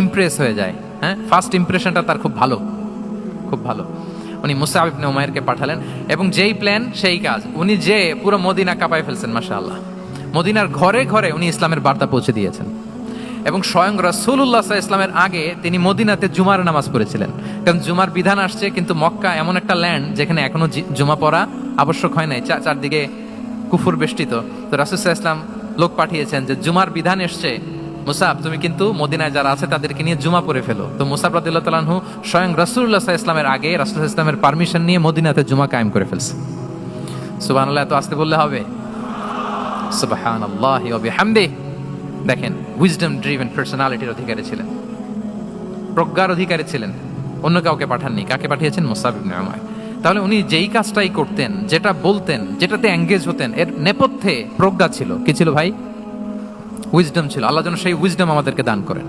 Impress হয়ে যায়। হ্যাঁ, ফার্স্ট ইমপ্রেশনটা তার খুব ভালো, খুব ভালো। উনি মুসআব ইবনে উমাইরকে পাঠালেন এবং যেই প্ল্যান সেই কাজ। উনি যে পুরো মদিনা কাঁপায় ফেলছেন মাশাআল্লাহ। মদিনার ঘরে ঘরে উনি ইসলামের বার্তা পৌঁছে দিয়েছেন এবং স্বয়ং রাসূলুল্লাহ সাল্লাল্লাহু আলাইহি ওয়াসাল্লামের আগে তিনি মদিনাতে জুমার নামাজ পড়েছিলেন। কারণ জুমার বিধান আসছে, কিন্তু মক্কা এমন একটা ল্যান্ড যেখানে এখনো জুমা পড়া আবশ্যক হয় নাই, চারদিকে কুফর বেষ্টিত। তো রাসূল সাল্লাল্লাহু আলাইহি ওয়াসাল্লাম লোক পাঠিয়েছেন যে জুমার বিধান এসছে, মুসাব তুমি কিন্তু মদিনায় যারা আছে তাদেরকে নিয়ে জুমা পড়ে ফেলো। তো মুসাব রাদিয়াল্লাহু তাআলা আনহু স্বয়ং রাসূলুল্লাহ সাল্লাল্লাহু আলাইহি ওয়াসাল্লামের আগে রাসূল সাল্লাল্লাহু আলাইহি ওয়াসাল্লামের পারমিশন নিয়ে মদিনাতে জুমা কায়েম করে ফেলছে। সুবহানাল্লাহ, এত আস্তে বললে হবে? সুবহানাল্লাহি ওয়া বিহামদিহি। দেখেন, উইজডম ড্রিভেন পার্সোনালিটির অধিকারী ছিলেন, প্রজ্ঞার অধিকারী ছিলেন, অন্য কাউকে পাঠাননি। কাকে পাঠিয়েছেন? মুসআব ইবনে উমাইর। তাহলে উনি যেই কাজটাই করতেন, যেটা বলতেন, যেটাতে এঙ্গেজ হতেন, এর নেপথ্যে প্রজ্ঞা ছিল। কি ছিল ভাই? উইজডম ছিল। আল্লাহ যেন সেই উইজডম আমাদেরকে দান করেন।